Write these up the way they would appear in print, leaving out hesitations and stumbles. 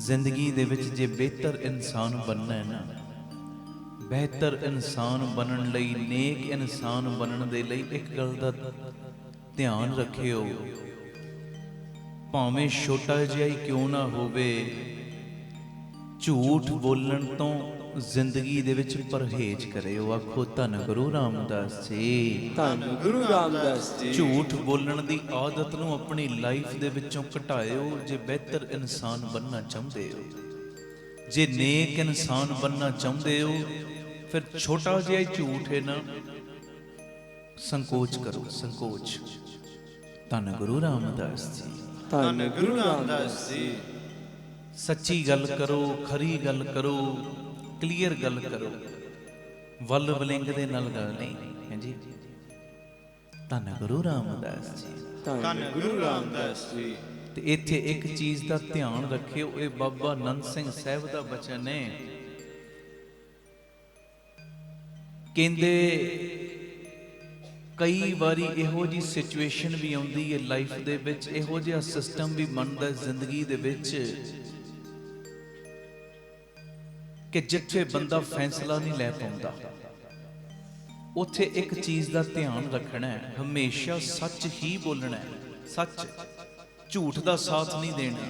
ਜ਼ਿੰਦਗੀ ਦੇ ਵਿੱਚ ਜੇ ਬਿਹਤਰ ਇਨਸਾਨ ਬਣਨਾ ਹੈ ਨਾ, ਬਿਹਤਰ ਇਨਸਾਨ ਬਣਨ ਲਈ, ਨੇਕ ਇਨਸਾਨ ਬਣਨ ਦੇ ਲਈ ਇੱਕ ਗੱਲ ਦਾ ਧਿਆਨ ਰੱਖਿਓ, ਭਾਵੇਂ ਛੋਟਾ ਜਿਹਾ ਹੀ ਕਿਉਂ ਨਾ ਹੋਵੇ, ਝੂਠ ਬੋਲਣ ਤੋਂ ਜ਼ਿੰਦਗੀ ਦੇ ਵਿੱਚ ਪਰਹੇਜ਼ ਕਰਿਓ। ਆਖੋ ਧੰਨ ਗੁਰੂ ਰਾਮਦਾਸ ਜੀ, ਧੰਨ ਗੁਰੂ ਰਾਮਦਾਸ ਜੀ। ਝੂਠ ਬੋਲਣ ਦੀ ਆਦਤ ਨੂੰ ਆਪਣੀ ਲਾਈਫ ਦੇ ਵਿੱਚੋਂ ਘਟਾਇਓ ਜੇ ਬਿਹਤਰ ਇਨਸਾਨ ਬਣਨਾ ਚਾਹੁੰਦੇ ਹੋ। ਜੇ ਨੇਕ ਇਨਸਾਨ ਬਣਨਾ ਚਾਹੁੰਦੇ ਹੋ, ਫਿਰ ਛੋਟਾ ਜਿਹਾ ਹੀ ਝੂਠ ਹੈ ਨਾ, ਸੰਕੋਚ ਕਰੋ, ਸੰਕੋਚ। ਧੰਨ ਗੁਰੂ ਰਾਮਦਾਸ ਜੀ, ਧੰਨ ਗੁਰੂ ਰਾਮਦਾਸ ਜੀ। ਸੱਚੀ ਗੱਲ ਕਰੋ, ਖਰੀ ਗੱਲ ਕਰੋ, ਕਲੀਅਰ ਗੱਲ ਕਰੋ, ਵੱਲ ਵਲਿੰਗ ਦੇ ਨਾਲ ਗੱਲ ਨਹੀਂ ਹੈ ਜੀ। ਧੰਨ ਗੁਰੂ ਰਾਮਦਾਸ ਜੀ, ਧੰਨ ਗੁਰੂ ਰਾਮਦਾਸ ਜੀ। ਤੇ ਇੱਥੇ ਇੱਕ ਚੀਜ਼ ਦਾ ਧਿਆਨ ਰੱਖਿਓ, ਇਹ ਬਾਬਾ ਨੰਦ ਸਿੰਘ ਸਾਹਿਬ ਦਾ ਬਚਨ ਹੈ। ਕਹਿੰਦੇ ਕਈ ਵਾਰੀ ਇਹੋ ਜੀ ਸਿਚੁਏਸ਼ਨ ਵੀ ਆਉਂਦੀ ਹੈ ਲਾਈਫ ਦੇ ਵਿੱਚ, ਇਹੋ ਜਿਹਾ ਸਿਸਟਮ ਵੀ ਬਣਦਾ ਜ਼ਿੰਦਗੀ ਦੇ ਵਿੱਚ ਕਿ ਜਿੱਥੇ ਬੰਦਾ ਫੈਸਲਾ ਨਹੀਂ ਲੈ ਪਾਉਂਦਾ, ਉੱਥੇ ਇੱਕ ਚੀਜ਼ ਦਾ ਧਿਆਨ ਰੱਖਣਾ ਹੈ, ਹਮੇਸ਼ਾ ਸੱਚ ਹੀ ਬੋਲਣਾ ਹੈ, ਸੱਚ, ਝੂਠ ਦਾ ਸਾਥ ਨਹੀਂ ਦੇਣਾ।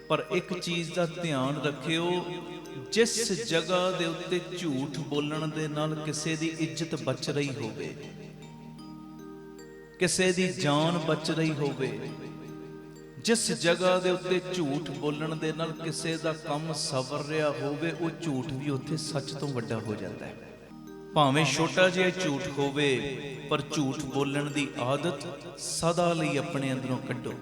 ਪਰ ਇੱਕ ਚੀਜ਼ ਦਾ ਧਿਆਨ ਰੱਖਿਓ, ਜਿਸ ਜਗ੍ਹਾ ਦੇ ਉੱਤੇ ਝੂਠ ਬੋਲਣ ਦੇ ਨਾਲ ਕਿਸੇ ਦੀ ਇੱਜ਼ਤ ਬਚ ਰਹੀ ਹੋਵੇ, ਕਿਸੇ ਦੀ ਜਾਨ ਬਚ ਰਹੀ ਹੋਵੇ, ਜਿਸ ਜਗ੍ਹਾ ਦੇ ਉੱਤੇ ਝੂਠ ਬੋਲਣ ਦੇ ਨਾਲ ਕਿਸੇ ਦਾ ਕੰਮ ਸਵਰ ਰਿਹਾ ਹੋਵੇ, ਉਹ ਝੂਠ ਵੀ ਉੱਥੇ ਸੱਚ ਤੋਂ ਵੱਡਾ ਹੋ ਜਾਂਦਾ ਹੈ। ਭਾਵੇਂ ਛੋਟਾ ਜਿਹਾ ਝੂਠ ਹੋਵੇ, ਪਰ ਝੂਠ ਬੋਲਣ ਦੀ ਆਦਤ ਸਦਾ ਲਈ ਆਪਣੇ ਅੰਦਰੋਂ ਕੱਢੋ।